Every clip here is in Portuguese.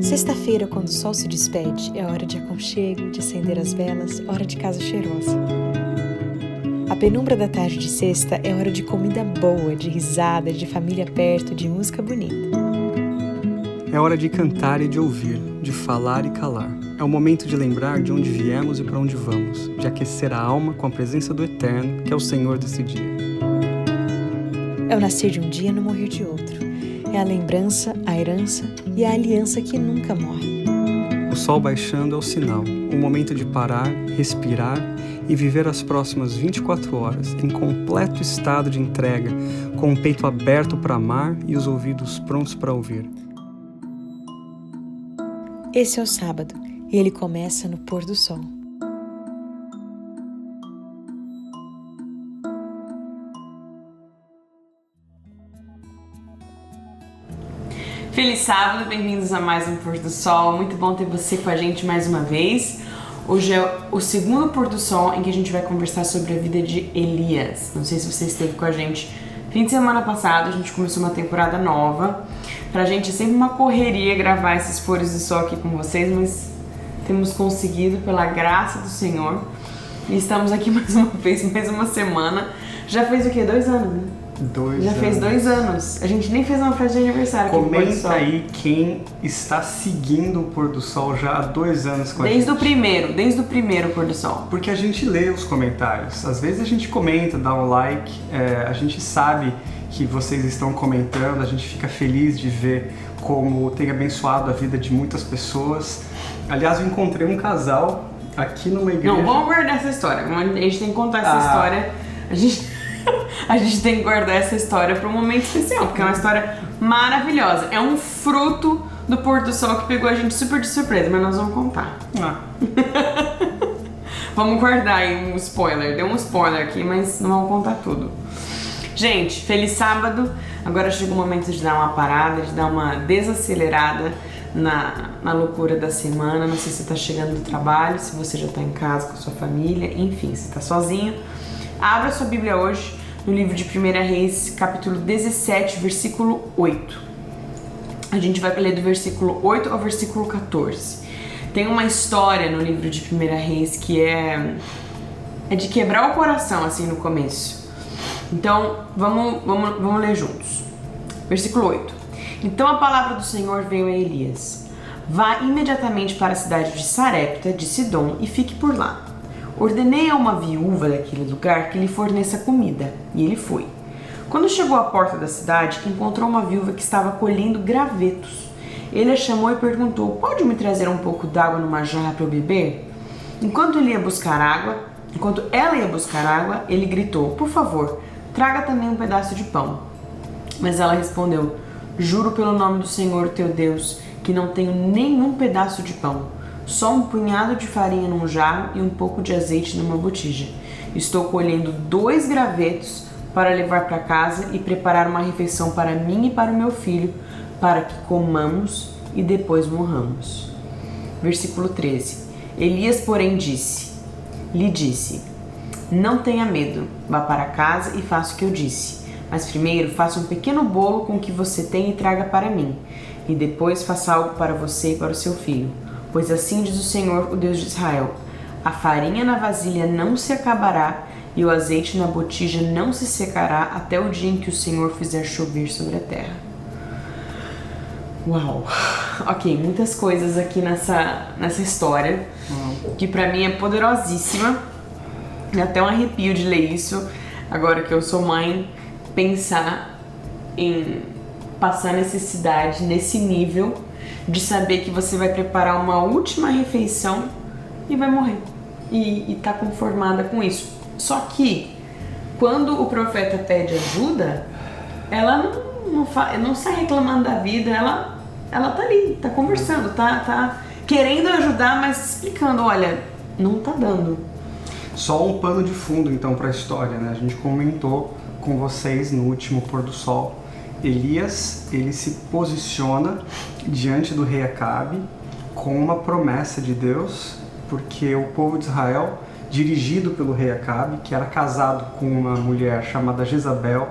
Sexta-feira, quando o sol se despede, é hora de aconchego, de acender as velas, hora de casa cheirosa. A penumbra da tarde de sexta é hora de comida boa, de risada, de família perto, de música bonita. É hora de cantar e de ouvir, de falar e calar. É o momento de lembrar de onde viemos e para onde vamos, de aquecer a alma com a presença do Eterno, que é o Senhor desse dia. É o nascer de um dia e no morrer de outro. É a lembrança, a herança e a aliança que nunca morre. O sol baixando é o sinal, o momento de parar, respirar e viver as próximas 24 horas em completo estado de entrega, com o peito aberto para amar e os ouvidos prontos para ouvir. Esse é o sábado e ele começa no pôr do sol. Feliz sábado, bem-vindos a mais um Pôr do Sol. Muito bom ter você com a gente mais uma vez. Hoje é o segundo Pôr do Sol em que a gente vai conversar sobre a vida de Elias. Não sei se você esteve com a gente fim de semana passado, a gente começou uma temporada nova. Pra gente é sempre uma correria gravar esses Pôres do Sol aqui com vocês, mas temos conseguido pela graça do Senhor. E estamos aqui mais uma vez, mais uma semana. Já fez o quê? 2 anos, né? Já fez 2 anos. A gente nem fez uma festa de aniversário. Comenta aí quem está seguindo o Pôr do Sol já há 2 anos com a gente. Desde o primeiro Pôr do Sol. Porque a gente lê os comentários. Às vezes a gente comenta, dá um like, a gente sabe que vocês estão comentando, a gente fica feliz de ver como tem abençoado a vida de muitas pessoas. Aliás, eu encontrei um casal aqui numa igreja. Não, vamos guardar essa história. A gente tem que contar essa história. A gente tem que guardar essa história para um momento especial, porque é uma história maravilhosa. É um fruto do pôr do sol que pegou a gente super de surpresa, mas nós vamos contar. Vamos guardar aí um spoiler. Deu um spoiler aqui, mas não vamos contar tudo. Gente, feliz sábado. Agora chega o momento de dar uma parada, de dar uma desacelerada na loucura da semana. Não sei se você tá chegando do trabalho, se você já tá em casa com a sua família, enfim, se tá sozinho. Abra sua Bíblia hoje no livro de 1 Reis, capítulo 17, versículo 8. A gente vai ler do versículo 8 ao versículo 14. Tem uma história no livro de 1 Reis que é de quebrar o coração, assim, no começo. Então, vamos ler juntos. Versículo 8. Então a palavra do Senhor veio a Elias. Vá imediatamente para a cidade de Sarepta, de Sidom, e fique por lá. Ordenei a uma viúva daquele lugar que lhe forneça comida, e ele foi. Quando chegou à porta da cidade, encontrou uma viúva que estava colhendo gravetos. Ele a chamou e perguntou: pode me trazer um pouco d'água numa jarra para eu beber? Enquanto ela ia buscar água, ele gritou: por favor, traga também um pedaço de pão. Mas ela respondeu: juro pelo nome do Senhor teu Deus, que não tenho nenhum pedaço de pão. Só um punhado de farinha num jarro e um pouco de azeite numa botija. Estou colhendo 2 gravetos para levar para casa e preparar uma refeição para mim e para o meu filho, para que comamos e depois morramos. Versículo 13. Elias, porém, lhe disse: não tenha medo, vá para casa e faça o que eu disse. Mas primeiro faça um pequeno bolo com o que você tem e traga para mim. E depois faça algo para você e para o seu filho. Pois assim diz o Senhor, o Deus de Israel: a farinha na vasilha não se acabará e o azeite na botija não se secará até o dia em que o Senhor fizer chover sobre a terra. Uau! Ok, muitas coisas aqui nessa história que pra mim é poderosíssima. Dá até um arrepio de ler isso, agora que eu sou mãe, pensar em passar necessidade nesse nível de saber que você vai preparar uma última refeição e vai morrer. E tá conformada com isso. Só que, quando o profeta pede ajuda, ela não sai reclamando da vida, ela tá ali, tá conversando, tá querendo ajudar, mas explicando: olha, não tá dando. Só um pano de fundo, então, para a história, né? A gente comentou com vocês no último Pôr do Sol. Elias, ele se posiciona diante do rei Acabe com uma promessa de Deus, porque o povo de Israel, dirigido pelo rei Acabe, que era casado com uma mulher chamada Jezabel,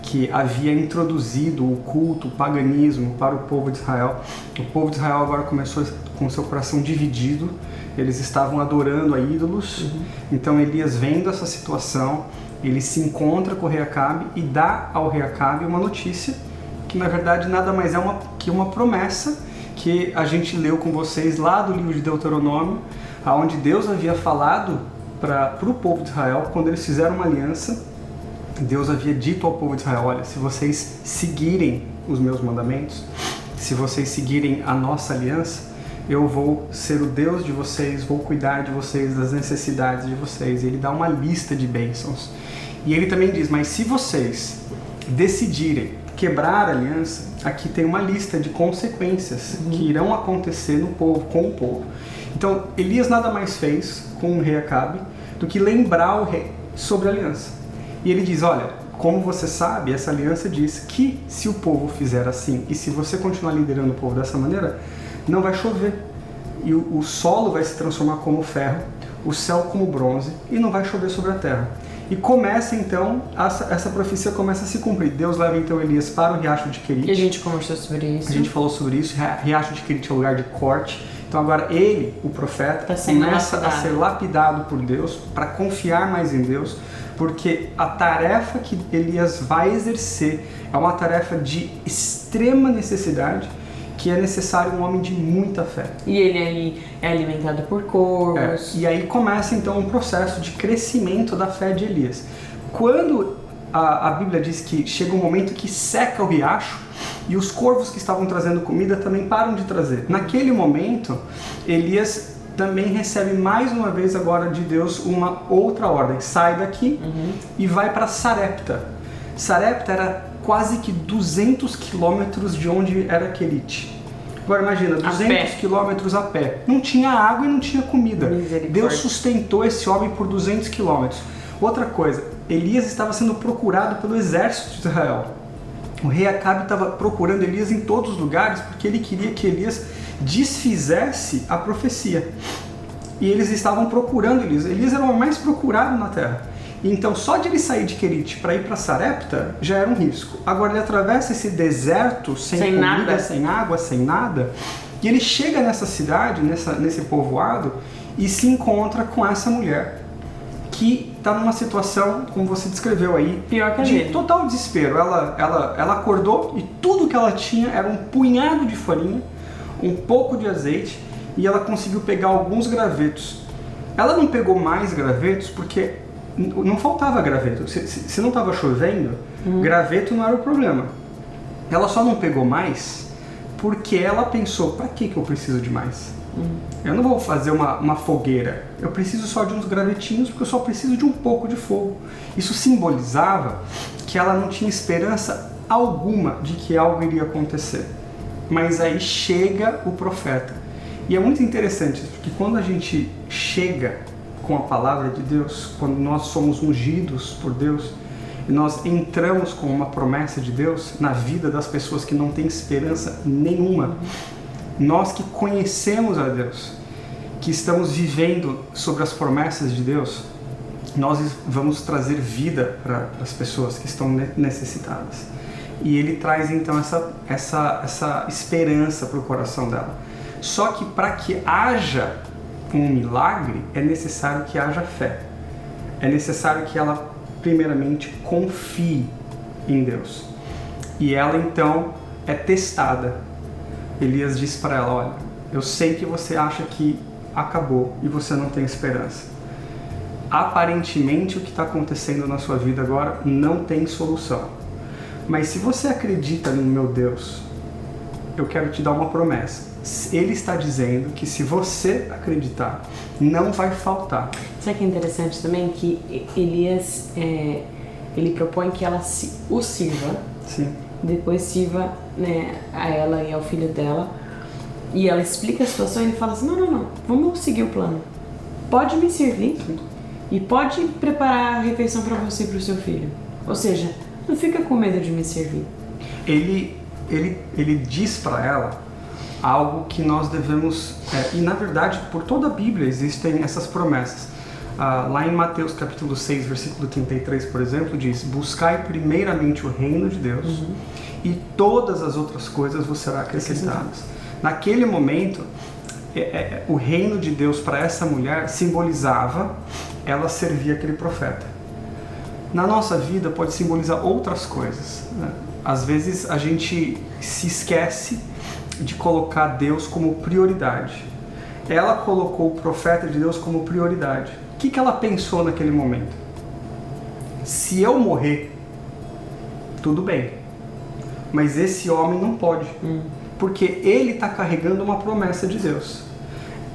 que havia introduzido o culto, o paganismo para o povo de Israel. O povo de Israel agora começou com seu coração dividido, eles estavam adorando a ídolos. Então Elias, vendo essa situação, ele se encontra com o rei Acabe e dá ao rei Acabe uma notícia que na verdade nada mais é que uma promessa que a gente leu com vocês lá do livro de Deuteronômio, onde Deus havia falado para o povo de Israel, quando eles fizeram uma aliança. Deus havia dito ao povo de Israel: olha, se vocês seguirem os meus mandamentos, se vocês seguirem a nossa aliança, eu vou ser o Deus de vocês, vou cuidar de vocês, das necessidades de vocês. E ele dá uma lista de bênçãos. E ele também diz: mas se vocês decidirem quebrar a aliança, aqui tem uma lista de consequências que irão acontecer no povo, com o povo. Então, Elias nada mais fez com o rei Acabe do que lembrar o rei sobre a aliança. E ele diz: olha, como você sabe, essa aliança diz que se o povo fizer assim, e se você continuar liderando o povo dessa maneira, não vai chover. E o solo vai se transformar como ferro, o céu como bronze, e não vai chover sobre a terra. E começa então, essa profecia começa a se cumprir. Deus leva então Elias para o riacho de Querite. E a gente conversou sobre isso. A gente falou sobre isso. Riacho de Querite é o lugar de corte. Então agora ele, o profeta, começa a ser lapidado por Deus, para confiar mais em Deus, porque a tarefa que Elias vai exercer é uma tarefa de extrema necessidade, que é necessário um homem de muita fé. E ele aí é alimentado por corvos. E aí começa então um processo de crescimento da fé de Elias. Quando a Bíblia diz que chega um momento que seca o riacho, e os corvos que estavam trazendo comida também param de trazer. Naquele momento, Elias também recebe mais uma vez agora de Deus uma outra ordem. Sai daqui e vai para Sarepta. Sarepta era quase que 200 quilômetros de onde era Querite. Agora imagina, 200 quilômetros a pé. Não tinha água e não tinha comida. Deus sustentou esse homem por 200 quilômetros. Outra coisa, Elias estava sendo procurado pelo exército de Israel. O rei Acabe estava procurando Elias em todos os lugares porque ele queria que Elias desfizesse a profecia. E eles estavam procurando Elias. Elias era o mais procurado na terra. Então, só de ele sair de Querite para ir para Sarepta já era um risco. Agora, ele atravessa esse deserto sem comida, nada, sem água, sem nada. E ele chega nessa cidade, nesse povoado, e se encontra com essa mulher que está numa situação, como você descreveu aí, pior que de total desespero. Ela acordou e tudo que ela tinha era um punhado de farinha, um pouco de azeite, e ela conseguiu pegar alguns gravetos. Ela não pegou mais gravetos porque não faltava graveto. Se não estava chovendo, graveto não era o problema. Ela só não pegou mais porque ela pensou: para que eu preciso de mais? Eu não vou fazer uma fogueira, eu preciso só de uns gravetinhos porque eu só preciso de um pouco de fogo. Isso simbolizava que ela não tinha esperança alguma de que algo iria acontecer. Mas aí chega o profeta. E é muito interessante, porque quando a gente chega com a palavra de Deus, quando nós somos ungidos por Deus, e nós entramos com uma promessa de Deus na vida das pessoas que não têm esperança nenhuma, nós que conhecemos a Deus, que estamos vivendo sobre as promessas de Deus, nós vamos trazer vida para as pessoas que estão necessitadas. E Ele traz então essa esperança para o coração dela. Só que para que haja um milagre, é necessário que haja fé. É necessário que ela, primeiramente, confie em Deus. E ela, então, é testada. Elias diz para ela: olha, eu sei que você acha que acabou e você não tem esperança. Aparentemente, o que está acontecendo na sua vida agora não tem solução. Mas se você acredita no meu Deus, eu quero te dar uma promessa. Ele está dizendo que se você acreditar, não vai faltar. Sabe que é interessante também? Que Elias, ele propõe que ela o sirva. Sim. Depois sirva, né, a ela e ao filho dela. E ela explica a situação e ele fala assim: não, vamos seguir o plano. Pode me servir. Sim. E pode preparar a refeição para você e para o seu filho. Ou seja, não fica com medo de me servir. Ele diz para ela algo que nós devemos... e na verdade, por toda a Bíblia existem essas promessas. Lá em Mateus capítulo 6, versículo 33, por exemplo, diz: buscai primeiramente o reino de Deus e todas as outras coisas vos serão acrescentadas. Naquele momento, o reino de Deus para essa mulher simbolizava ela servir aquele profeta. Na nossa vida pode simbolizar outras coisas, né? Às vezes a gente se esquece de colocar Deus como prioridade. Ela colocou o profeta de Deus como prioridade. O que ela pensou naquele momento? Se eu morrer, tudo bem, mas esse homem não pode, porque ele está carregando uma promessa de Deus.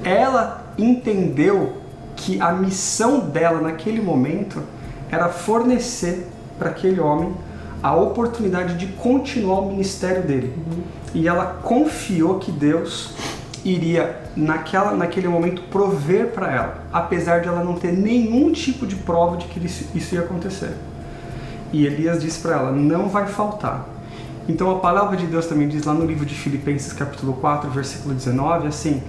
Ela entendeu que a missão dela naquele momento era fornecer para aquele homem a oportunidade de continuar o ministério dele. E ela confiou que Deus iria, naquele momento, prover para ela, apesar de ela não ter nenhum tipo de prova de que isso ia acontecer. E Elias disse para ela: não vai faltar. Então a palavra de Deus também diz lá no livro de Filipenses capítulo 4, versículo 19, assim: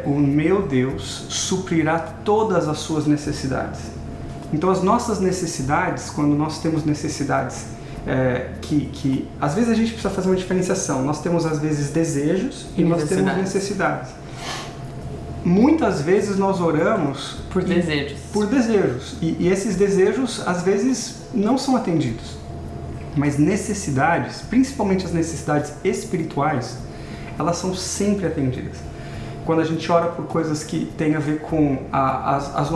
o meu Deus suprirá todas as suas necessidades. Então as nossas necessidades, quando nós temos necessidades que às vezes a gente precisa fazer uma diferenciação. Nós temos às vezes desejos e nós temos necessidades. Muitas vezes nós oramos por desejos. E esses desejos às vezes não são atendidos. Mas necessidades, principalmente as necessidades espirituais, elas são sempre atendidas. Quando a gente ora por coisas que têm a ver com as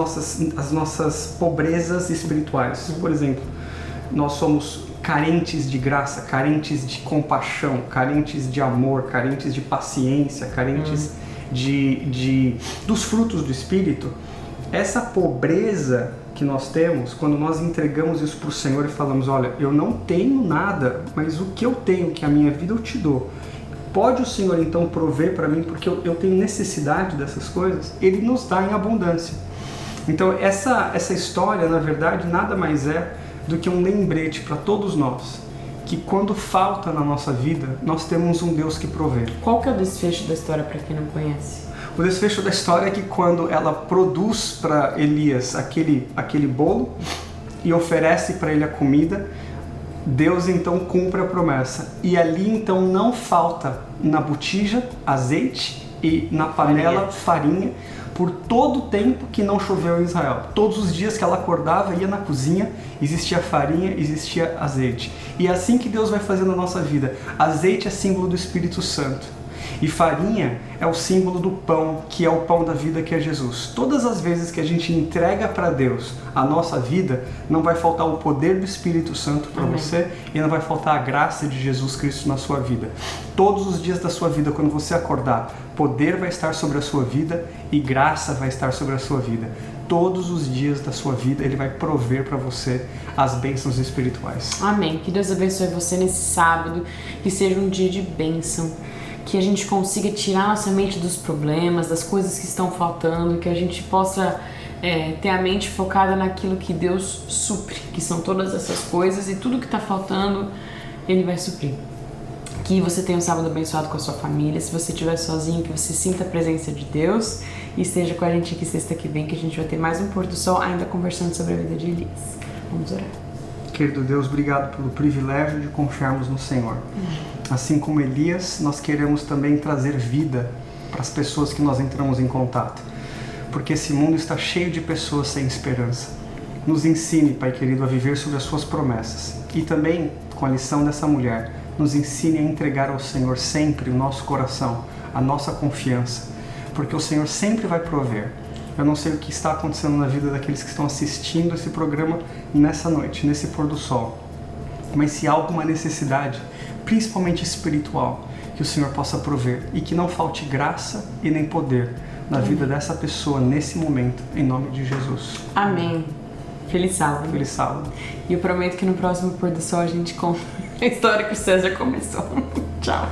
nossas pobrezas espirituais. Por exemplo, nós somos carentes de graça, carentes de compaixão, carentes de amor, carentes de paciência, carentes dos frutos do Espírito. Essa pobreza que nós temos, quando nós entregamos isso para o Senhor e falamos: olha, eu não tenho nada, mas o que eu tenho, que a minha vida eu te dou, pode o Senhor então prover para mim, porque eu tenho necessidade dessas coisas? Ele nos dá em abundância. Então essa história, na verdade, nada mais é do que um lembrete para todos nós, que quando falta na nossa vida, nós temos um Deus que provê. Qual que é o desfecho da história para quem não conhece? O desfecho da história é que quando ela produz para Elias aquele bolo e oferece para ele a comida, Deus então cumpre a promessa. E ali então não falta na botija azeite e na panela farinha por todo o tempo que não choveu em Israel. Todos os dias que ela acordava, ia na cozinha, existia farinha, existia azeite. E é assim que Deus vai fazer na nossa vida. Azeite é símbolo do Espírito Santo. E farinha é o símbolo do pão, que é o pão da vida, que é Jesus. Todas as vezes que a gente entrega para Deus a nossa vida, não vai faltar o poder do Espírito Santo para você e não vai faltar a graça de Jesus Cristo na sua vida. Todos os dias da sua vida, quando você acordar, poder vai estar sobre a sua vida e graça vai estar sobre a sua vida. Todos os dias da sua vida, Ele vai prover para você as bênçãos espirituais. Amém. Que Deus abençoe você nesse sábado, que seja um dia de bênção. Que a gente consiga tirar nossa mente dos problemas, das coisas que estão faltando, que a gente possa ter a mente focada naquilo que Deus supre, que são todas essas coisas, e tudo que está faltando, Ele vai suprir. Que você tenha um sábado abençoado com a sua família. Se você estiver sozinho, que você sinta a presença de Deus, e esteja com a gente aqui sexta que vem, que a gente vai ter mais um pôr do sol, ainda conversando sobre a vida de Elias. Vamos orar. Querido Deus, obrigado pelo privilégio de confiarmos no Senhor. Assim como Elias, nós queremos também trazer vida para as pessoas que nós entramos em contato. Porque esse mundo está cheio de pessoas sem esperança. Nos ensine, Pai querido, a viver sobre as suas promessas. E também, com a lição dessa mulher, nos ensine a entregar ao Senhor sempre o nosso coração, a nossa confiança. Porque o Senhor sempre vai prover. Eu não sei o que está acontecendo na vida daqueles que estão assistindo esse programa nessa noite, nesse pôr do sol. Mas se há alguma necessidade, principalmente espiritual, que o Senhor possa prover e que não falte graça e nem poder na vida dessa pessoa nesse momento, em nome de Jesus. Amém. Feliz sábado. Feliz sábado. E eu prometo que no próximo pôr do sol a gente conta a história que o César começou. Tchau.